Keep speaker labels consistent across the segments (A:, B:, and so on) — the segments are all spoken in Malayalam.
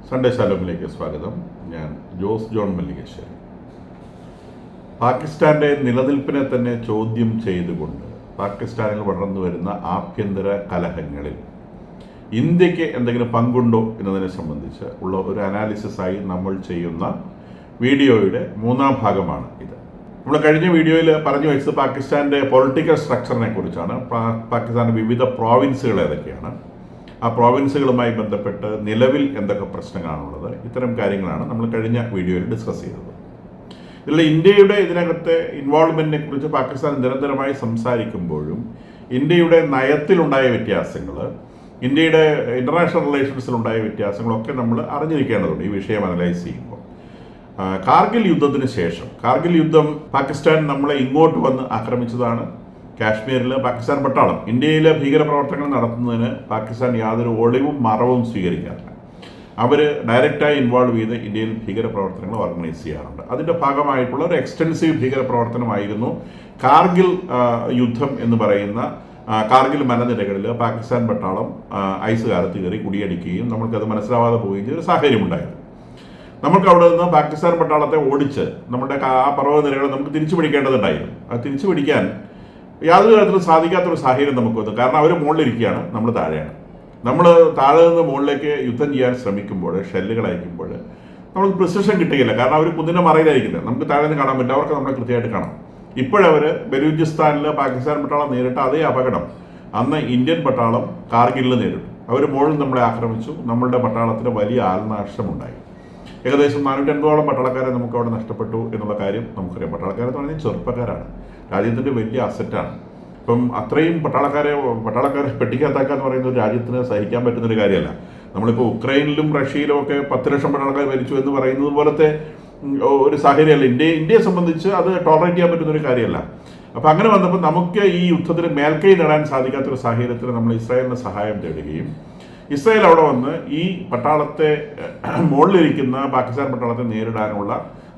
A: സൺഡേ ശാലോമിലേക്ക് സ്വാഗതം. ഞാൻ ജോസ് ജോൺ മല്ലികശ്ശേരി. പാകിസ്ഥാന്റെ നിലനിൽപ്പിനെ തന്നെ ചോദ്യം ചെയ്തുകൊണ്ട് പാകിസ്ഥാനിൽ വളർന്നു വരുന്ന ആഭ്യന്തര കലഹങ്ങളിൽ ഇന്ത്യക്ക് എന്തെങ്കിലും പങ്കുണ്ടോ എന്നതിനെ സംബന്ധിച്ച് ഉള്ള ഒരു അനാലിസിസായി നമ്മൾ ചെയ്യുന്ന വീഡിയോയുടെ മൂന്നാം ഭാഗമാണ് ഇത്. നമ്മൾ കഴിഞ്ഞ വീഡിയോയിൽ പറഞ്ഞു വെച്ചത് പാകിസ്ഥാന്റെ പൊളിറ്റിക്കൽ സ്ട്രക്ചറിനെ കുറിച്ചാണ്. പാകിസ്ഥാന്റെ വിവിധ പ്രോവിൻസുകൾ ഏതൊക്കെയാണ്, ആ പ്രോവിൻസുകളുമായി ബന്ധപ്പെട്ട് നിലവിൽ എന്തൊക്കെ പ്രശ്നങ്ങളാണുള്ളത്, ഇത്തരം കാര്യങ്ങളാണ് നമ്മൾ കഴിഞ്ഞ വീഡിയോയിൽ ഡിസ്കസ് ചെയ്തത്. ഇതിൽ ഇന്ത്യയുടെ ഇതിനകത്തെ ഇൻവോൾവ്മെന്റിനെ കുറിച്ച് പാകിസ്ഥാൻ നിരന്തരമായി സംസാരിക്കുമ്പോഴും ഇന്ത്യയുടെ നയത്തിലുണ്ടായ വ്യത്യാസങ്ങൾ, ഇന്ത്യയുടെ ഇന്റർനാഷണൽ റിലേഷൻസിലുണ്ടായ വ്യത്യാസങ്ങളൊക്കെ നമ്മൾ അറിഞ്ഞിരിക്കേണ്ടതുണ്ട് ഈ വിഷയം അനലൈസ് ചെയ്യുമ്പോൾ. കാർഗിൽ യുദ്ധത്തിന് ശേഷം, കാർഗിൽ യുദ്ധം പാകിസ്ഥാൻ നമ്മളെ ഇങ്ങോട്ട് വന്ന് ആക്രമിച്ചതാണ്. കാശ്മീരിൽ പാകിസ്ഥാൻ പട്ടാളം ഇന്ത്യയിലെ ഭീകരപ്രവർത്തനങ്ങൾ നടത്തുന്നതിന് പാകിസ്ഥാൻ യാതൊരു ഒളിവും മറവും സ്വീകരിക്കാറില്ല. അവർ ഡയറക്റ്റായി ഇൻവോൾവ് ചെയ്ത് ഇന്ത്യയിൽ ഭീകരപ്രവർത്തനങ്ങൾ ഓർഗനൈസ് ചെയ്യാറുണ്ട്. അതിൻ്റെ ഭാഗമായിട്ടുള്ള ഒരു എക്സ്റ്റൻസീവ് ഭീകരപ്രവർത്തനമായിരുന്നു കാർഗിൽ യുദ്ധം എന്ന് പറയുന്ന കാർഗിൽ മലനിരകളിൽ പാകിസ്ഥാൻ പട്ടാളം ഐസ് കാലത്ത് കയറി കുടിയടിക്കുകയും നമ്മൾക്കത് മനസ്സിലാവാതെ പോവുകയും ചെയ്ത ഒരു സാഹചര്യമുണ്ടായിരുന്നു. നമുക്ക് അവിടെ നിന്ന് പാകിസ്ഥാൻ പട്ടാളത്തെ ഓടിച്ച് നമ്മുടെ ആ പർവ്വതനിരകളെ നമുക്ക് തിരിച്ചു പിടിക്കേണ്ടതുണ്ടായിരുന്നു. അത് തിരിച്ചു പിടിക്കാൻ യാതൊരു തരത്തിലും സാധിക്കാത്തൊരു സാഹചര്യം നമുക്ക് വന്നു. കാരണം അവർ മുകളിലിരിക്കുകയാണ്, നമ്മൾ താഴെയാണ്. നമ്മൾ താഴെ നിന്ന് മുകളിലേക്ക് യുദ്ധം ചെയ്യാൻ ശ്രമിക്കുമ്പോൾ, ഷെല്ലുകൾ അയക്കുമ്പോൾ നമുക്ക് പ്രിസിഷൻ കിട്ടുകയില്ല. കാരണം അവർ കുന്നിൻ്റെ മറയിലായിരിക്കില്ല, നമുക്ക് താഴെ നിന്ന് കാണാൻ പറ്റില്ല, അവർക്ക് നമ്മളെ കൃത്യമായിട്ട് കാണാം. ഇപ്പോഴവർ ബലൂചിസ്ഥാനിൽ പാകിസ്ഥാൻ പട്ടാളം നേരിട്ട അതേ അപകടം അന്ന് ഇന്ത്യൻ പട്ടാളം കാർഗിലിൽ നേരിട്ടു. അവർ മുകളിൽ നമ്മളെ ആക്രമിച്ചു. നമ്മളുടെ പട്ടാളത്തിന് വലിയ ആൾനാശമുണ്ടായി. ഏകദേശം 450ഓളം പട്ടാളക്കാരെ നമുക്ക് അവിടെ നഷ്ടപ്പെട്ടു എന്നുള്ള കാര്യം നമുക്കറിയാം. പട്ടാളക്കാരെന്ന് പറഞ്ഞാൽ ചെറുപ്പക്കാരാണ്, രാജ്യത്തിൻ്റെ വലിയ അസറ്റാണ്. ഇപ്പം അത്രയും പട്ടാളക്കാരെ പെട്ടിക്കകത്താക്കുക എന്ന് പറയുന്ന ഒരു രാജ്യത്തിന് സഹിക്കാൻ പറ്റുന്നൊരു കാര്യമല്ല. നമ്മളിപ്പോൾ ഉക്രൈനിലും റഷ്യയിലും ഒക്കെ 10 ലക്ഷം പട്ടാളക്കാർ മരിച്ചു എന്ന് പറയുന്നത് പോലത്തെ ഒരു സാഹചര്യമല്ല. ഇന്ത്യയെ സംബന്ധിച്ച് അത് ടോളറേറ്റ് ചെയ്യാൻ പറ്റുന്നൊരു കാര്യമല്ല. അപ്പം അങ്ങനെ വന്നപ്പോൾ നമുക്ക് ഈ യുദ്ധത്തിന് മേൽക്കൈ നേടാൻ സാധിക്കാത്തൊരു സാഹചര്യത്തിൽ നമ്മൾ ഇസ്രായേലിന് സഹായം തേടുകയും ഇസ്രായേൽ അവിടെ വന്ന് ഈ പട്ടാളത്തെ മുകളിലിരിക്കുന്ന പാകിസ്ഥാൻ പട്ടാളത്തെ നേരിടാനുള്ള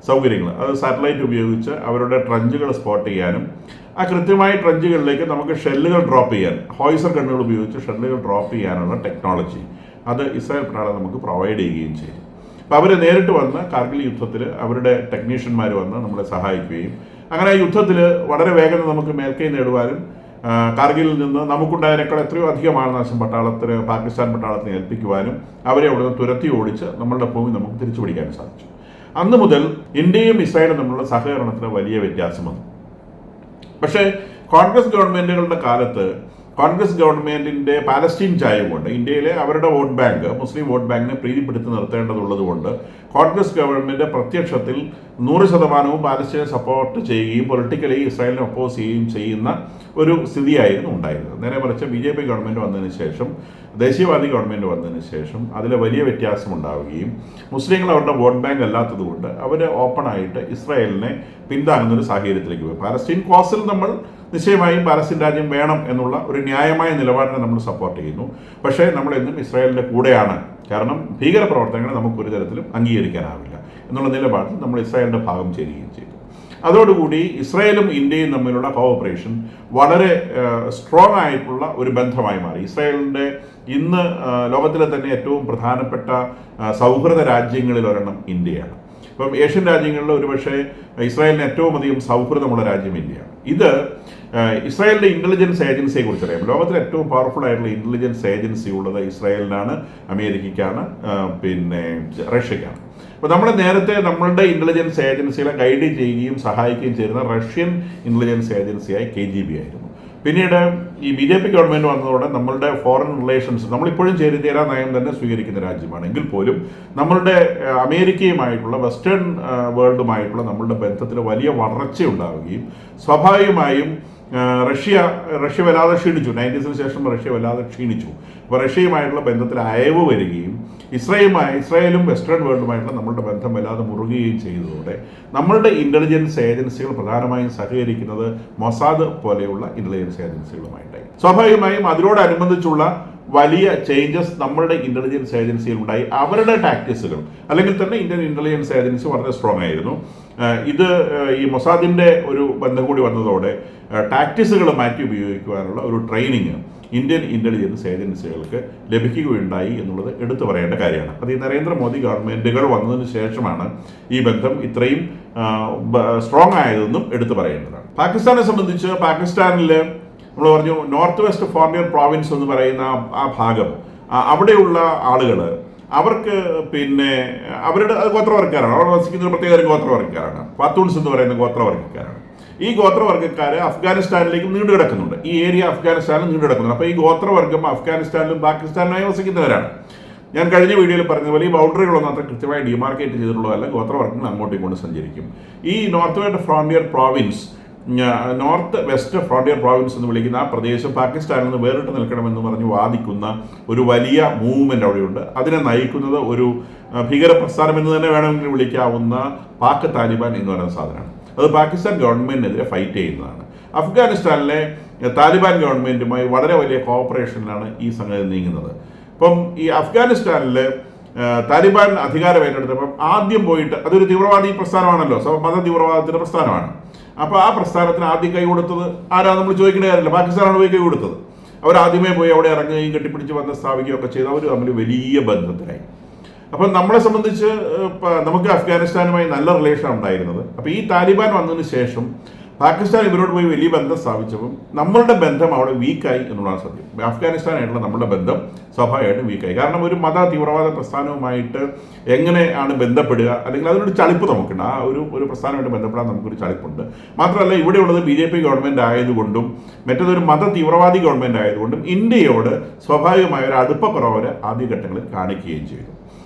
A: സൗകര്യങ്ങൾ, അത് സാറ്റലൈറ്റ് ഉപയോഗിച്ച് അവരുടെ ട്രഞ്ചുകൾ സ്പോട്ട് ചെയ്യാനും ആ കൃത്യമായ ട്രഞ്ചുകളിലേക്ക് നമുക്ക് ഷെല്ലുകൾ ഡ്രോപ്പ് ചെയ്യാൻ, ഹോയ്സർ ഗണ്ണുകൾ ഉപയോഗിച്ച് ഷെല്ലുകൾ ഡ്രോപ്പ് ചെയ്യാനുള്ള ടെക്നോളജി അത് ഇസ്രായേൽ പട്ടാളം നമുക്ക് പ്രൊവൈഡ് ചെയ്യുകയും ചെയ്തു. അപ്പോൾ അവർ നേരിട്ട് വന്ന് കാർഗിൽ യുദ്ധത്തിൽ അവരുടെ ടെക്നീഷ്യന്മാർ വന്ന് നമ്മളെ സഹായിക്കുകയും അങ്ങനെ യുദ്ധത്തിൽ വളരെ വേഗം നമുക്ക് മേൽക്കൈ നേടുവാനും കാർഗിലിൽ നിന്ന് നമുക്കുണ്ടായതിനേക്കാൾ എത്രയോ അധികം ആൾനാശം പാകിസ്ഥാൻ പട്ടാളത്തിന് ഏൽപ്പിക്കുവാനും അവരെ അവിടെ നിന്ന് തുരത്തി ഓടിച്ച് നമ്മളുടെ ഭൂമി നമുക്ക് തിരിച്ചു പിടിക്കാനും സാധിച്ചു. അന്ന് മുതൽ ഇന്ത്യയും ഇസ്രായേലും തമ്മിലുള്ള സഹകരണത്തിന് വലിയ വ്യത്യാസം വന്നു. പക്ഷേ കോൺഗ്രസ് ഗവൺമെന്റുകളുടെ കാലത്ത് കോൺഗ്രസ് ഗവൺമെന്റിന്റെ പാലസ്റ്റീൻ ചായം കൊണ്ട് ഇന്ത്യയിലെ അവരുടെ വോട്ട് ബാങ്ക്, മുസ്ലിം വോട്ട് ബാങ്കിനെ പ്രീതിപ്പെടുത്തി നിർത്തേണ്ടതുള്ളത് കൊണ്ട് കോൺഗ്രസ് ഗവൺമെന്റ് പ്രത്യക്ഷത്തിൽ 100% പാലസ്റ്റീനെ സപ്പോർട്ട് ചെയ്യുകയും പൊളിറ്റിക്കലി ഇസ്രായേലിനെ ഒപ്പോസ് ചെയ്യുകയും ചെയ്യുന്ന ഒരു സ്ഥിതിയായിരുന്നു ഉണ്ടായിരുന്നത്. നേരെ മറിച്ച് BJP ഗവൺമെന്റ് വന്നതിന് ശേഷം, ദേശീയവാദി ഗവൺമെന്റ് വന്നതിന് ശേഷം അതിൽ വലിയ വ്യത്യാസം ഉണ്ടാവുകയും മുസ്ലിങ്ങൾ അവരുടെ വോട്ട് ബാങ്ക് അല്ലാത്തതുകൊണ്ട് അവർ ഓപ്പണായിട്ട് ഇസ്രായേലിനെ പിന്താങ്ങുന്ന ഒരു സാഹചര്യത്തിലേക്ക് പോയി. പാലസ്റ്റീൻ കോസിൽ നമ്മൾ നിശ്ചയമായും പാലസ്തീൻ രാജ്യം വേണം എന്നുള്ള ഒരു ന്യായമായ നിലപാടിനെ നമ്മൾ സപ്പോർട്ട് ചെയ്യുന്നു. പക്ഷേ നമ്മളെന്നും ഇസ്രായേലിൻ്റെ കൂടെയാണ്. കാരണം ഭീകരപ്രവർത്തനങ്ങളെ നമുക്കൊരു തരത്തിലും അംഗീകരിക്കാനാവില്ല എന്നുള്ള നിലപാടിൽ നമ്മൾ ഇസ്രായേലിൻ്റെ ഭാഗം ചേരുകയും ചെയ്തു. അതോടുകൂടി ഇസ്രായേലും ഇന്ത്യയും തമ്മിലുള്ള കോഓപ്പറേഷൻ വളരെ സ്ട്രോങ് ആയിട്ടുള്ള ഒരു ബന്ധമായി മാറി. ഇസ്രായേലിൻ്റെ ഇന്ന് ലോകത്തിലെ തന്നെ ഏറ്റവും പ്രധാനപ്പെട്ട സൗഹൃദ രാജ്യങ്ങളിൽ ഒരെണ്ണം ഇന്ത്യയാണ്. ഇപ്പം ഏഷ്യൻ രാജ്യങ്ങളിൽ ഒരുപക്ഷെ ഇസ്രായേലിന് ഏറ്റവും അധികം സൗഹൃദമുള്ള രാജ്യം ഇന്ത്യയാണ്. ഇത് ഇസ്രായേലിൻ്റെ ഇൻ്റലിജൻസ് ഏജൻസിയെ കുറിച്ച് അറിയാം. ലോകത്തിലെ ഏറ്റവും പവർഫുൾ ആയിട്ടുള്ള ഇൻ്റലിജൻസ് ഏജൻസി ഉള്ളത് ഇസ്രായേലിനാണ്, അമേരിക്കയ്ക്കാണ്, പിന്നെ റഷ്യയ്ക്കാണ്. അപ്പോൾ നമ്മൾ നേരത്തെ നമ്മളുടെ ഇൻ്റലിജൻസ് ഏജൻസികളെ ഗൈഡ് ചെയ്യുകയും സഹായിക്കുകയും ചെയ്യുന്ന റഷ്യൻ ഇൻ്റലിജൻസ് ഏജൻസിയായി KGB ആയിരുന്നു. പിന്നീട് ഈ BJP ഗവൺമെൻറ് വന്നതോടെ നമ്മളുടെ ഫോറിൻ റിലേഷൻസ് നമ്മളിപ്പോഴും ചേരിചേരാ നയം തന്നെ സ്വീകരിക്കുന്ന രാജ്യമാണ്. എങ്കിൽ പോലും നമ്മളുടെ അമേരിക്കയുമായിട്ടുള്ള വെസ്റ്റേൺ വേൾഡുമായിട്ടുള്ള നമ്മളുടെ ബന്ധത്തിൽ വലിയ വളർച്ച ഉണ്ടാവുകയും സ്വാഭാവികമായും റഷ്യ വല്ലാതെ ക്ഷീണിച്ചു. 90s ശേഷം റഷ്യ വല്ലാതെ ക്ഷീണിച്ചു. അപ്പോൾ റഷ്യയുമായിട്ടുള്ള ബന്ധത്തിൽ അയവ് വരികയും ഇസ്രായേലും വെസ്റ്റേൺ വേൾഡുമായിട്ടുള്ള നമ്മളുടെ ബന്ധം വല്ലാതെ മുറുകുകയും ചെയ്തതോടെ നമ്മളുടെ ഇൻ്റലിജൻസ് ഏജൻസികൾ പ്രധാനമായും സഹകരിക്കുന്നത് മൊസാദ് പോലെയുള്ള ഇൻ്റലിജൻസ് ഏജൻസികളുമായിട്ടായി. സ്വാഭാവികമായും അതിനോടനുബന്ധിച്ചുള്ള വലിയ ചേഞ്ചസ് നമ്മളുടെ ഇൻ്റലിജൻസ് ഏജൻസിയിൽ ഉണ്ടായി. അവരുടെ ടാക്ടിക്സുകൾ അല്ലെങ്കിൽ തന്നെ ഇന്ത്യൻ ഇൻ്റലിജൻസ് ഏജൻസി വളരെ സ്ട്രോങ് ആയിരുന്നു. ഇത് ഈ മൊസാദിൻ്റെ ഒരു ബന്ധം കൂടി വന്നതോടെ ടാക്ടിക്സുകൾ മാറ്റി ഉപയോഗിക്കുവാനുള്ള ഒരു ട്രെയിനിങ് ഇന്ത്യൻ ഇൻ്റലിജൻസ് ഏജൻസികൾക്ക് ലഭിക്കുകയുണ്ടായി എന്നുള്ളത് എടുത്തു പറയേണ്ട കാര്യമാണ്. അത് ഈ നരേന്ദ്രമോദി ഗവൺമെൻറ്റുകൾ വന്നതിന് ശേഷമാണ് ഈ ബന്ധം ഇത്രയും സ്ട്രോങ് ആയതെന്നും എടുത്തു പറയേണ്ടതാണ്. പാകിസ്ഥാനെ സംബന്ധിച്ച് പാകിസ്ഥാനിൽ നമ്മൾ പറഞ്ഞു നോർത്ത് വെസ്റ്റ് ഫ്രോണ്ടിയർ പ്രോവിൻസ് എന്ന് പറയുന്ന ആ ഭാഗം, അവിടെയുള്ള ആളുകൾ അവർക്ക് പിന്നെ അവരുടെ ഗോത്രവർഗക്കാരാണ്. അവിടെ വസിക്കുന്ന ഒരു പ്രത്യേക ഗോത്രവർഗക്കാരാണ്. പാത്തൂൺസ് എന്ന് പറയുന്ന ഗോത്രവർഗക്കാരാണ്. ഈ ഗോത്രവർഗ്ഗക്കാർ അഫ്ഗാനിസ്ഥാനിലേക്കും നീണ്ടു കിടക്കുന്നുണ്ട്. ഈ ഏരിയ അഫ്ഗാനിസ്ഥാനിൽ നീണ്ടു കിടക്കുന്നുണ്ട്. അപ്പോൾ ഈ ഗോത്രവർഗ്ഗം അഫ്ഗാനിസ്ഥാനിലും പാകിസ്ഥാനിലുമായി വസിക്കുന്നവരാണ്. ഞാൻ കഴിഞ്ഞ വീഡിയോയിൽ പറഞ്ഞതുപോലെ ഈ ബൗണ്ടറികളൊന്നും അത്ര കൃത്യമായി ഡിമാർക്കേറ്റ് ചെയ്തിട്ടുള്ളതല്ല. ഗോത്രവർഗ്ഗങ്ങൾ അങ്ങോട്ടും ഇങ്ങോട്ടും സഞ്ചരിക്കും. ഈ north west frontier province, north west frontier province എന്ന് വിളിക്കുന്ന ആ പ്രദേശം പാകിസ്ഥാനിൽ നിന്ന് വേറിട്ട് നിൽക്കണമെന്ന് പറഞ്ഞ് വാദിക്കുന്ന ഒരു വലിയ മൂവ്മെൻ്റ് അവിടെയുണ്ട്. അതിനെ നയിക്കുന്നത് ഒരു ഭീകര പ്രസ്ഥാനം എന്ന് തന്നെ വേണമെങ്കിൽ വിളിക്കാവുന്ന പാക് താലിബാൻ എന്ന് പറയുന്ന സാധനമാണ്. അത് പാകിസ്ഥാൻ ഗവൺമെൻറ്റിനെതിരെ ഫൈറ്റ് ചെയ്യുന്നതാണ്. അഫ്ഗാനിസ്ഥാനിലെ താലിബാൻ ഗവൺമെൻറ്റുമായി വളരെ വലിയ കോഓപ്പറേഷനിലാണ് ഈ സംഗതി നീങ്ങുന്നത്. ഇപ്പം ഈ അഫ്ഗാനിസ്ഥാനിൽ താലിബാൻ അധികാരം ഏറ്റെടുത്തപ്പം ആദ്യം പോയിട്ട്, അതൊരു തീവ്രവാദി പ്രസ്ഥാനമാണല്ലോ, മത തീവ്രവാദത്തിൻ്റെ പ്രസ്ഥാനമാണ്. അപ്പോൾ ആ പ്രസ്ഥാനത്തിന് ആദ്യം കൈ കൊടുത്തത് ആരാ നമ്മൾ ചോദിക്കേണ്ട കാര്യമില്ല, പാകിസ്ഥാനാണ് പോയി കൈ കൊടുത്തത്. അവരാദ്യമേ പോയി അവിടെ ഇറങ്ങുകയും കെട്ടിപ്പിടിച്ച് ബന്ധം സ്ഥാപിക്കുകയൊക്കെ ചെയ്ത് അവർ തമ്മിൽ വലിയ ബന്ധത്തിലായി. അപ്പം നമ്മളെ സംബന്ധിച്ച് നമുക്ക് അഫ്ഗാനിസ്ഥാനുമായി നല്ല റിലേഷൻ ഉണ്ടായിരുന്നത്. അപ്പോൾ ഈ താലിബാൻ വന്നതിന് ശേഷം പാകിസ്ഥാൻ ഇവരോട് പോയി വലിയ ബന്ധം സ്ഥാപിച്ചപ്പം നമ്മളുടെ ബന്ധം അവിടെ വീക്കായി എന്നുള്ളതാണ് സത്യം. അഫ്ഗാനിസ്ഥാനായിട്ടുള്ള നമ്മുടെ ബന്ധം സ്വാഭാവികമായിട്ടും വീക്കായി. കാരണം ഒരു മത തീവ്രവാദ പ്രസ്ഥാനവുമായിട്ട് എങ്ങനെയാണ് ബന്ധപ്പെടുക, അല്ലെങ്കിൽ അതിനൊരു ചളിപ്പ് നമുക്കുണ്ട്. ആ ഒരു പ്രസ്ഥാനമായിട്ട് ബന്ധപ്പെടാൻ നമുക്കൊരു ചളിപ്പുണ്ട്. മാത്രമല്ല ഇവിടെയുള്ളത് BJP ഗവൺമെൻറ് ആയതുകൊണ്ടും മറ്റേതൊരു മത തീവ്രവാദി ഗവൺമെൻറ് ആയതുകൊണ്ടും ഇന്ത്യയോട് സ്വാഭാവികമായ ഒരു അടുപ്പക്കുറവ് ആദ്യഘട്ടങ്ങളിൽ കാണിക്കുകയും ചെയ്തു.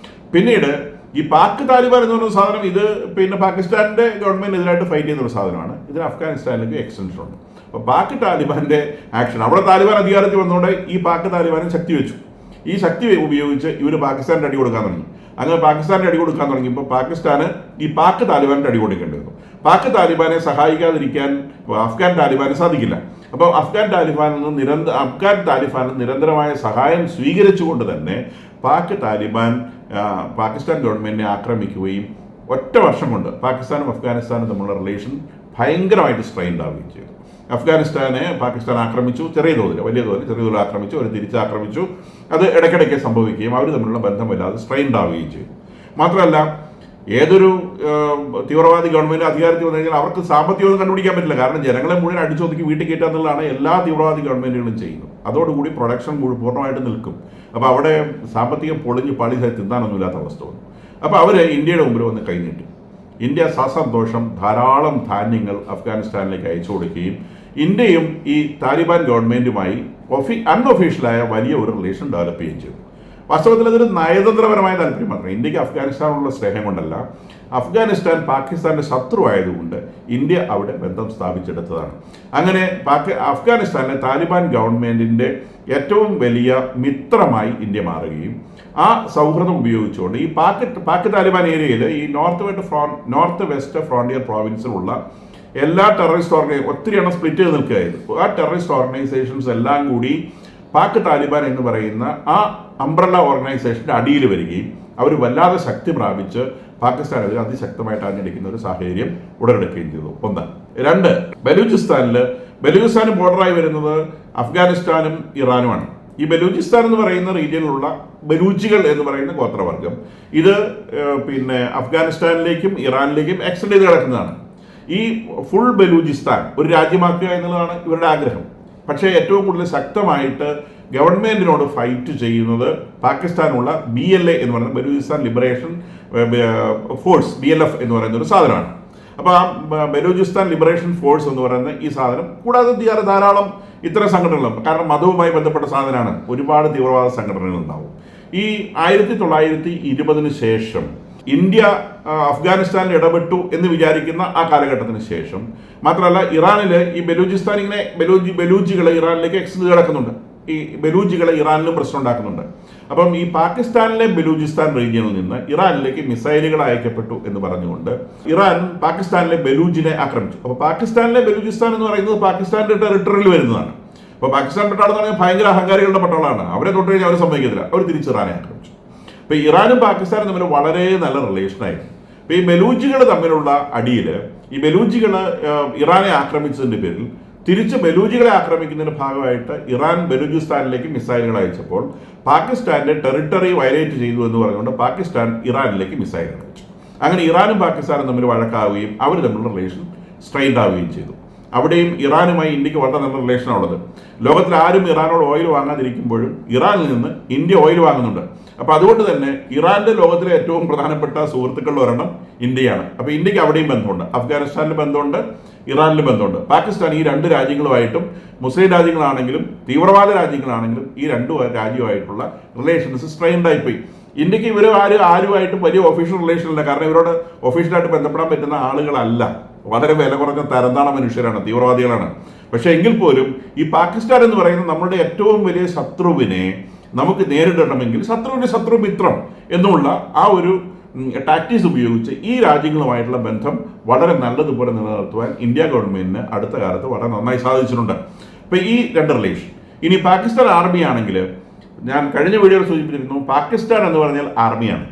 A: പിന്നീട് ഈ പാക് താലിബാൻ എന്ന് പറയുന്ന സാധനം, ഇത് പിന്നെ പാകിസ്ഥാൻ്റെ ഗവൺമെൻറ്റിനെതിരായിട്ട് ഫൈറ്റ് ചെയ്യുന്ന ഒരു സാധനമാണ്. ഇതിന് അഫ്ഗാനിസ്ഥാനിലേക്ക് എക്സ്റ്റൻഷൻ ഉണ്ട്. അപ്പോൾ പാക് താലിബാൻ്റെ ആക്ഷൻ, അവിടെ താലിബാൻ അധികാരത്തിൽ വന്നുകൊണ്ട് ഈ പാക് താലിബാനും ശക്തി വെച്ചു. ഈ ശക്തി ഉപയോഗിച്ച് ഇവർ പാകിസ്ഥാൻ്റെ അടി കൊടുക്കാൻ തുടങ്ങി. അങ്ങനെ പാകിസ്ഥാൻ്റെ അടി കൊടുക്കാൻ തുടങ്ങിയപ്പോൾ പാകിസ്ഥാന് ഈ പാക് താലിബാൻ്റെ അടി കൊടുക്കേണ്ടി വന്നു. പാക് താലിബാനെ സഹായിക്കാതിരിക്കാൻ അഫ്ഗാൻ താലിബാന് സാധിക്കില്ല. അപ്പോൾ അഫ്ഗാൻ താലിബാനിൽ നിരന്തരമായ സഹായം സ്വീകരിച്ചുകൊണ്ട് തന്നെ പാക് താലിബാൻ പാകിസ്ഥാൻ ഗവൺമെൻറ്റിനെ ആക്രമിക്കുകയും ഒറ്റ വർഷം കൊണ്ട് പാകിസ്ഥാനും അഫ്ഗാനിസ്ഥാനും തമ്മിലുള്ള റിലേഷൻ ഭയങ്കരമായിട്ട് സ്ട്രെയിൻഡ് ആവുകയും ചെയ്തു. അഫ്ഗാനിസ്ഥാനെ പാകിസ്ഥാൻ ആക്രമിച്ചു, ചെറിയ തോതിൽ ആക്രമിച്ചു, അവർ തിരിച്ചാക്രമിച്ചു. അത് ഇടയ്ക്കിടയ്ക്ക് സംഭവിക്കുകയും അവർ തമ്മിലുള്ള ബന്ധം വല്ലാതെ സ്ട്രെയിൻഡ് ആവുകയും ചെയ്തു. മാത്രമല്ല ഏതൊരു തീവ്രവാദി ഗവൺമെൻറ് അധികാരത്തിൽ വന്നു കഴിഞ്ഞാൽ അവർക്ക് സാമ്പത്തികമൊന്നും കണ്ടുപിടിക്കാൻ പറ്റില്ല. കാരണം ജനങ്ങളെ മുഴുവൻ അടിച്ചൊതുക്കി വീട്ടിൽ കയറ്റുക എന്നുള്ളതാണ് എല്ലാ തീവ്രവാദി ഗവൺമെൻറ്റുകളും ചെയ്യുന്നത്. അതോടുകൂടി പ്രൊഡക്ഷൻ പൂർണ്ണമായിട്ട് നിൽക്കും. അപ്പോൾ അവിടെ സാമ്പത്തികം പൊളിഞ്ഞ് പളി തിന്നാനൊന്നുമില്ലാത്ത അവസ്ഥ വന്നു. അപ്പോൾ അവർ ഇന്ത്യയുടെ മുമ്പിൽ വന്ന് കൈനീട്ടി. ഇന്ത്യ സസന്തോഷം ധാരാളം ധാന്യങ്ങൾ അഫ്ഗാനിസ്ഥാനിലേക്ക് അയച്ചു കൊടുക്കുകയും ഇന്ത്യയും ഈ താലിബാൻ ഗവൺമെൻറ്റുമായി അൺഒഫീഷ്യലായ വലിയ ഒരു റിലേഷൻ ഡെവലപ്പ് ചെയ്യുകയും ചെയ്തു. വാസ്തവത്തിൽ അതൊരു നയതന്ത്രപരമായ താല്പര്യം മാത്രമേ. ഇന്ത്യക്ക് അഫ്ഗാനിസ്ഥാനുള്ള സ്നേഹം കൊണ്ടല്ല, അഫ്ഗാനിസ്ഥാൻ പാകിസ്ഥാൻ്റെ ശത്രുവായതുകൊണ്ട് ഇന്ത്യ അവിടെ ബന്ധം സ്ഥാപിച്ചെടുത്തതാണ്. അങ്ങനെ അഫ്ഗാനിസ്ഥാനിലെ താലിബാൻ ഗവൺമെൻറ്റിൻ്റെ ഏറ്റവും വലിയ മിത്രമായി ഇന്ത്യ മാറുകയും ആ സൗഹൃദം ഉപയോഗിച്ചുകൊണ്ട് ഈ പാക് താലിബാൻ ഏരിയയിൽ ഈ നോർത്ത് വെസ്റ്റ് ഫ്രോണ്ടിയർ പ്രോവിൻസിലുള്ള എല്ലാ ടെററിസ്റ്റ് ഒത്തിരി എണ്ണം സ്പ്ലിറ്റ് ചെയ്ത് നിൽക്കുകയായിരുന്നു. ആ ടെററിസ്റ്റ് ഓർഗനൈസേഷൻസ് എല്ലാം കൂടി പാക് താലിബാൻ എന്ന് പറയുന്ന ആ അംബ്രല്ല ഓർഗനൈസേഷൻ്റെ അടിയിൽ വരികയും അവർ വല്ലാതെ ശക്തി പ്രാപിച്ച് പാകിസ്ഥാനെതിരെ അതിശക്തമായിട്ട് ആഞ്ഞടിക്കുന്ന ഒരു സാഹചര്യം ഉടലെടുക്കുകയും ചെയ്തു. 1. 2, ബലൂചിസ്ഥാൻ ബോർഡറായി വരുന്നത് അഫ്ഗാനിസ്ഥാനും ഇറാനുമാണ്. ഈ ബലൂചിസ്ഥാൻ എന്ന് പറയുന്ന റീജിയനിലുള്ള ബലൂജികൾ എന്ന് പറയുന്ന ഗോത്രവർഗം ഇത് പിന്നെ അഫ്ഗാനിസ്ഥാനിലേക്കും ഇറാനിലേക്കും എക്സ്റ്റെൻഡ് ചെയ്ത് കിടക്കുന്നതാണ്. ഈ ഫുൾ ബലൂചിസ്ഥാൻ ഒരു രാജ്യമാക്കുക എന്നുള്ളതാണ് ഇവരുടെ ആഗ്രഹം. പക്ഷേ ഏറ്റവും കൂടുതൽ ശക്തമായിട്ട് ഗവൺമെൻറ്റിനോട് ഫൈറ്റ് ചെയ്യുന്നത് പാകിസ്ഥാനുള്ള BLA എന്ന് പറയുന്ന ബലൂചിസ്ഥാൻ ലിബറേഷൻ ഫോഴ്സ്, BLF എന്ന് പറയുന്ന ഒരു സാധനമാണ്. അപ്പോൾ ആ ബലൂചിസ്ഥാൻ ലിബറേഷൻ ഫോഴ്സ് എന്ന് പറയുന്ന ഈ സാധനം, കൂടാതെ ധാരാളം ഇത്തരം സംഘടനകളും, കാരണം മതവുമായി ബന്ധപ്പെട്ട സാധനമാണ്, ഒരുപാട് തീവ്രവാദ സംഘടനകൾ ഉണ്ടാവും. ഈ 1920 ശേഷം ഇന്ത്യ അഫ്ഗാനിസ്ഥാനിൽ ഇടപെട്ടു എന്ന് വിചാരിക്കുന്ന ആ കാലഘട്ടത്തിന് ശേഷം, മാത്രമല്ല ഇറാനിൽ ഈ ബലൂചിസ്ഥാൻ ഇങ്ങനെ ബലൂജികളെ ഇറാനിലേക്ക് എക്സ്റ്റെൻഡ് കിടക്കുന്നുണ്ട്. ഈ ബലൂജികളെ ഇറാനിലും പ്രശ്നം ഉണ്ടാക്കുന്നുണ്ട്. അപ്പം ഈ പാകിസ്ഥാനിലെ ബലൂചിസ്ഥാൻ റീജിയനിൽ നിന്ന് ഇറാനിലേക്ക് മിസൈലുകൾ അയക്കപ്പെട്ടു എന്ന് പറഞ്ഞുകൊണ്ട് ഇറാൻ പാകിസ്ഥാനിലെ ബലൂജിനെ ആക്രമിച്ചു. അപ്പോൾ പാകിസ്ഥാനിലെ ബലൂചിസ്ഥാൻ എന്ന് പറയുന്നത് പാകിസ്ഥാന്റെ ടെറിട്ടറിയിൽ വരുന്നതാണ്. അപ്പോൾ പാകിസ്ഥാൻ പട്ടാളം എന്ന് പറഞ്ഞാൽ ഭയങ്കര അഹങ്കാരികളുടെ പട്ടാളമാണ്. അവരെ തൊട്ട് കഴിഞ്ഞാൽ അവർ സമ്മതിക്കത്തില്ല. അവർ തിരിച്ച് ഇറാനെ ആക്രമിച്ചു. അപ്പോൾ ഇറാനും പാകിസ്ഥാനും തമ്മിൽ വളരെ നല്ല റിലേഷനായിരുന്നു. അപ്പോൾ ഈ ബലൂജികൾ തമ്മിലുള്ള അടിയിൽ ഈ ബലൂജികൾ ഇറാനെ ആക്രമിച്ചതിൻ്റെ പേരിൽ തിരിച്ച് ബലൂജികളെ ആക്രമിക്കുന്നതിന്റെ ഭാഗമായിട്ട് ഇറാൻ ബലൂചിസ്ഥാനിലേക്ക് മിസൈലുകൾ അയച്ചപ്പോൾ പാകിസ്ഥാന്റെ ടെറിട്ടറി വയലേറ്റ് ചെയ്തു എന്ന് പറഞ്ഞുകൊണ്ട് പാകിസ്ഥാൻ ഇറാനിലേക്ക് മിസൈലുകൾ അയച്ചു. അങ്ങനെ ഇറാനും പാകിസ്ഥാനും തമ്മിൽ വഴക്കാവുകയും അവർ തമ്മിലുള്ള റിലേഷൻ സ്ട്രെയിൻഡ് ആവുകയും ചെയ്തു. അവിടെയും ഇറാനുമായി ഇന്ത്യക്ക് വളരെ നല്ല റിലേഷനാണ് ഉള്ളത്. ലോകത്തിൽ ആരും ഇറാനോട് ഓയിൽ വാങ്ങാതിരിക്കുമ്പോഴും ഇറാനിൽ നിന്ന് ഇന്ത്യ ഓയിൽ വാങ്ങുന്നുണ്ട്. അപ്പോൾ അതുകൊണ്ട് തന്നെ ഇറാന്റെ ലോകത്തിലെ ഏറ്റവും പ്രധാനപ്പെട്ട സുഹൃത്തുക്കളിൽ ഒരെണ്ണം ഇന്ത്യയാണ്. അപ്പോൾ ഇന്ത്യക്ക് അവിടെയും ബന്ധമുണ്ട്, അഫ്ഗാനിസ്ഥാനിൽ ബന്ധമുണ്ട്, ഇറാനിൽ ബന്ധമുണ്ട്. പാകിസ്ഥാൻ ഈ രണ്ട് രാജ്യങ്ങളുമായിട്ടും മുസ്ലിം രാജ്യങ്ങളാണെങ്കിലും തീവ്രവാദ രാജ്യങ്ങളാണെങ്കിലും ഈ രണ്ട് രാജ്യവുമായിട്ടുള്ള റിലേഷൻസ് സ്ട്രെയിൻഡ് ആയിപ്പോയി. ഇന്ത്യക്ക് ഇവർ ആരുമായിട്ടും വലിയ ഒഫീഷ്യൽ റിലേഷൻ ഇല്ല. കാരണം ഇവരോട് ഒഫീഷ്യലായിട്ട് ബന്ധപ്പെടാൻ പറ്റുന്ന ആളുകളല്ല, വളരെ വില കുറഞ്ഞ തരംതാണ മനുഷ്യരാണ്, തീവ്രവാദികളാണ്. പക്ഷെ എങ്കിൽ പോലും ഈ പാകിസ്ഥാൻ എന്ന് പറയുന്നത് നമ്മുടെ ഏറ്റവും വലിയ ശത്രുവിനെ നമുക്ക് നേരിടണമെങ്കിൽ ശത്രുവിന്റെ ശത്രു മിത്രം എന്നുള്ള ആ ഒരു ടാക്ടീസ് ഉപയോഗിച്ച് ഈ രാജ്യങ്ങളുമായിട്ടുള്ള ബന്ധം വളരെ നല്ലതുപോലെ നിലനിർത്തുവാൻ ഇന്ത്യ ഗവൺമെന്റിന് അടുത്ത കാലത്ത് വളരെ നന്നായി സാധിച്ചിട്ടുണ്ട്. ഇപ്പൊ ഈ രണ്ട് റിലേഷൻ. ഇനി പാകിസ്ഥാൻ ആർമി ആണെങ്കിൽ, ഞാൻ കഴിഞ്ഞ വീഡിയോയിൽ സൂചിപ്പിച്ചിരുന്നു, പാകിസ്ഥാൻ എന്ന് പറഞ്ഞാൽ ആർമിയാണ്,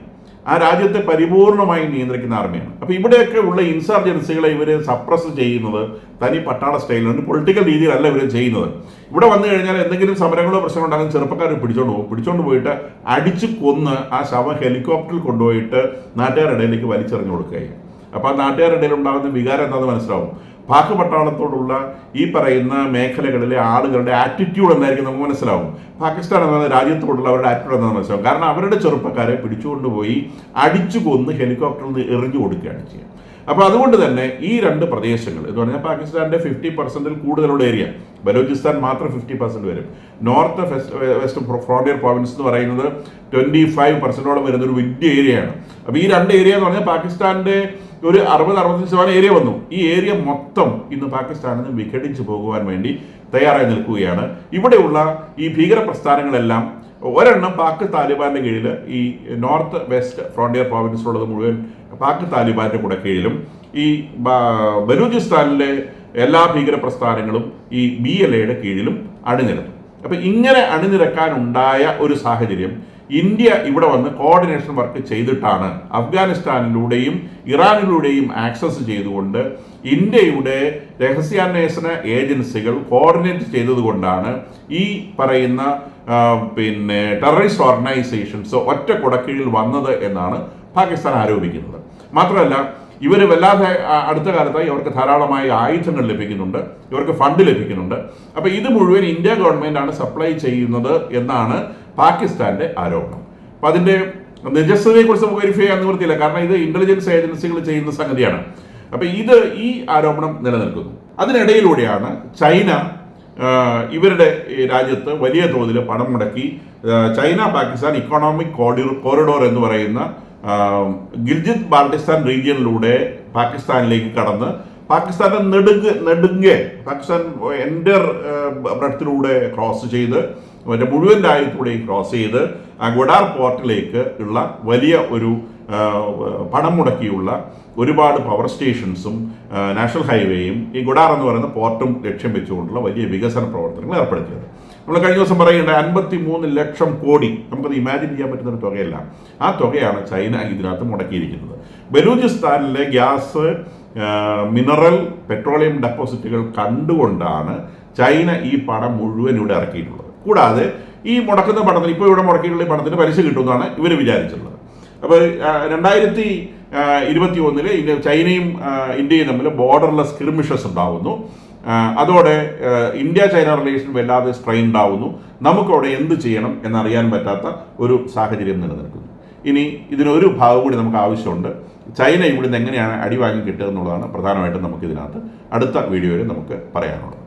A: ആ രാജ്യത്തെ പരിപൂർണമായി നിയന്ത്രിക്കുന്ന ആർമിയാണ്. അപ്പോൾ ഇവിടെയൊക്കെ ഉള്ള ഇൻസർജൻസികളെ ഇവർ സപ്രസ് ചെയ്യുന്നത് തനി പട്ടാള സ്റ്റൈലുണ്ട്, പൊളിറ്റിക്കൽ രീതിയിലല്ല ഇവർ ചെയ്യുന്നത്. ഇവിടെ വന്നു കഴിഞ്ഞാൽ എന്തെങ്കിലും സമരങ്ങളോ പ്രശ്നങ്ങളോ ഉണ്ടാകും, ചെറുപ്പക്കാർ പിടിച്ചോണ്ട് പോയിട്ട് അടിച്ചു കൊന്ന് ആ ശവം ഹെലികോപ്റ്ററിൽ കൊണ്ടുപോയിട്ട് നാട്ടുകാരുടെ ഇടയിലേക്ക് വലിച്ചെറിഞ്ഞു കൊടുക്കുകയും. അപ്പോൾ ആ നാട്ടുകാരുടെ ഇടയിൽ ഉണ്ടാകുന്ന വികാരം എന്താണെന്ന് മനസ്സിലാവും. പാക് പട്ടാളത്തോടുള്ള ഈ പറയുന്ന മേഖലകളിലെ ആളുകളുടെ ആറ്റിറ്റ്യൂഡ് എന്തായിരിക്കും നമുക്ക് മനസ്സിലാവും. പാകിസ്ഥാൻ എന്ന രാജ്യത്തോടുള്ള അവരുടെ ആറ്റിറ്റ്യൂഡ് എന്താണെന്ന് മനസ്സിലാവും. കാരണം അവരുടെ ചെറുപ്പക്കാരെ പിടിച്ചുകൊണ്ടുപോയി അടിച്ചു കൊന്ന് ഹെലികോപ്റ്ററിൽ നിന്ന് എറിഞ്ഞു കൊടുക്കുകയാണ് ചെയ്യുക. അപ്പോൾ അതുകൊണ്ട് തന്നെ ഈ രണ്ട് പ്രദേശങ്ങൾ എന്ന് പറഞ്ഞാൽ പാകിസ്ഥാന്റെ 50% കൂടുതലുള്ള ഏരിയ, ബലൂചിസ്ഥാൻ മാത്രം 50% വരും. നോർത്ത് വെസ്റ്റ് ഫ്രോണ്ടിയർ പ്രോവിൻസ് എന്ന് പറയുന്നത് 25% വരുന്ന ഒരു വലിയ ഏരിയയാണ്. അപ്പോൾ ഈ രണ്ട് ഏരിയ എന്ന് പറഞ്ഞാൽ പാകിസ്ഥാന്റെ ഒരു 60-65% ഏരിയ വന്നു. ഈ ഏരിയ മൊത്തം ഇന്ന് പാകിസ്ഥാനിൽ നിന്ന് വിഘടിച്ചു പോകുവാൻ വേണ്ടി തയ്യാറായി നിൽക്കുകയാണ്. ഇവിടെയുള്ള ഈ ഭീകര പ്രസ്ഥാനങ്ങളെല്ലാം ഒരെണ്ണം പാക് താലിബാന്റെ കീഴിൽ, ഈ നോർത്ത് വെസ്റ്റ് ഫ്രോണ്ടിയർ പ്രോവിൻസിലുള്ളത് മുഴുവൻ പാക് താലിബാന്റെ കൂടെ കീഴിലും, ഈ ബലൂചിസ്ഥാനിലെ എല്ലാ ഭീകര പ്രസ്ഥാനങ്ങളും ഈ BLAയുടെ കീഴിലും അണിനിരത്തും. അപ്പൊ ഇങ്ങനെ അണിനിരക്കാനുണ്ടായ ഒരു സാഹചര്യം ഇന്ത്യ ഇവിടെ വന്ന് കോർഡിനേഷൻ വർക്ക് ചെയ്തിട്ടാണ്, അഫ്ഗാനിസ്ഥാനിലൂടെയും ഇറാനിലൂടെയും ആക്സസ് ചെയ്തുകൊണ്ട് ഇന്ത്യയുടെ രഹസ്യാന്വേഷണ ഏജൻസികൾ കോർഡിനേറ്റ് ചെയ്തതുകൊണ്ടാണ് ഈ പറയുന്ന ടെററിസ്റ്റ് ഓർഗനൈസേഷൻസ് ഒറ്റ കുടക്കീഴിൽ വന്നത് എന്നാണ് പാകിസ്ഥാൻ ആരോപിക്കുന്നത്. മാത്രമല്ല ഇവർ വല്ലാതെ അടുത്ത കാലത്തായി അവർക്ക് ധാരാളമായി ആയുധങ്ങൾ ലഭിക്കുന്നുണ്ട്, ഇവർക്ക് ഫണ്ട് ലഭിക്കുന്നുണ്ട്. അപ്പോൾ ഇത് മുഴുവൻ ഇന്ത്യ ഗവൺമെന്റാണ് സപ്ലൈ ചെയ്യുന്നത് എന്നാണ് പാകിസ്ഥാന്റെ ആരോപണം. അപ്പോൾ അതിന്റെ നിജസ്ഥതയെക്കുറിച്ച് നമുക്ക് വെരിഫൈ ചെയ്യാൻ നിവൃത്തിയില്ല, കാരണം ഇത് ഇന്റലിജൻസ് ഏജൻസികൾ ചെയ്യുന്ന സംഗതിയാണ്. അപ്പോൾ ഈ ആരോപണം നിലനിൽക്കുന്നു. അതിനിടയിലൂടെയാണ് ചൈന ഇവരുടെ രാജ്യത്ത് വലിയ തോതിൽ പണം മുടക്കി ചൈന പാകിസ്ഥാൻ ഇക്കണോമിക് കോറിഡോർ എന്ന് പറയുന്ന ഗിൽജിത് ബാൾട്ടിസ്ഥാൻ റീജിയനിലൂടെ പാകിസ്ഥാനിലേക്ക് കടന്ന് പാകിസ്ഥാന്റെ നെടുങ്കെ പാകിസ്ഥാൻ എൻ്റർ ബ്രെഡ്ത്തിലൂടെ ക്രോസ് ചെയ്ത് മുഴുവൻ രാജ്യത്തൂടെയും ക്രോസ് ചെയ്ത് ഗൊഡാർ പോർട്ടിലേക്ക് ഉള്ള വലിയ ഒരു പണം മുടക്കിയുള്ള ഒരുപാട് പവർ സ്റ്റേഷൻസും നാഷണൽ ഹൈവേയും ഈ ഗൊഡാർ എന്ന് പറയുന്ന പോർട്ടും ലക്ഷ്യം വെച്ചുകൊണ്ടുള്ള വലിയ വികസന പ്രവർത്തനങ്ങൾ ഏർപ്പെടുത്തിയത്. നമ്മൾ കഴിഞ്ഞ ദിവസം പറയേണ്ട 53 ലക്ഷം കോടി, നമുക്കത് ഇമാജിൻ ചെയ്യാൻ പറ്റുന്ന ഒരു തുകയല്ല. ആ തുകയാണ് ചൈന ഇതിനകത്ത് മുടക്കിയിരിക്കുന്നത്. ബലൂചിസ്ഥാനിലെ ഗ്യാസ്, മിനറൽ, പെട്രോളിയം ഡെപ്പോസിറ്റുകൾ കണ്ടുകൊണ്ടാണ് ചൈന ഈ പണം മുഴുവൻ ഇവിടെ ഇറക്കിയിട്ടുള്ളത്. കൂടാതെ ഈ മുടക്കുന്ന പണത്തിന്, ഇപ്പോൾ ഇവിടെ മുടക്കിയിട്ടുള്ള ഈ പണത്തിന് പലിശ കിട്ടുമെന്നാണ് ഇവർ വിചാരിച്ചിട്ടുള്ളത്. അപ്പോൾ 2021 ചൈനയും ഇന്ത്യയും തമ്മിൽ ബോർഡർലെസ് സ്കിർമിഷസ് ഉണ്ടാവുന്നു. അതോടെ ഇന്ത്യ ചൈന റിലേഷൻ വല്ലാതെ സ്ട്രെയിൻ ഉണ്ടാവുന്നു. നമുക്കവിടെ എന്ത് ചെയ്യണം എന്നറിയാൻ പറ്റാത്ത ഒരു സാഹചര്യം നിലനിൽക്കുന്നു. ഇനി ഇതിനൊരു ഭാഗം കൂടി നമുക്ക് ആവശ്യമുണ്ട്. ചൈന ഇവിടുന്ന് എങ്ങനെയാണ് അടിവാങ്ങി കിട്ടുക എന്നുള്ളതാണ് പ്രധാനമായിട്ടും നമുക്ക് ഇതിനകത്ത് അടുത്ത വീഡിയോയിൽ നമുക്ക് പറയാനുള്ളത്.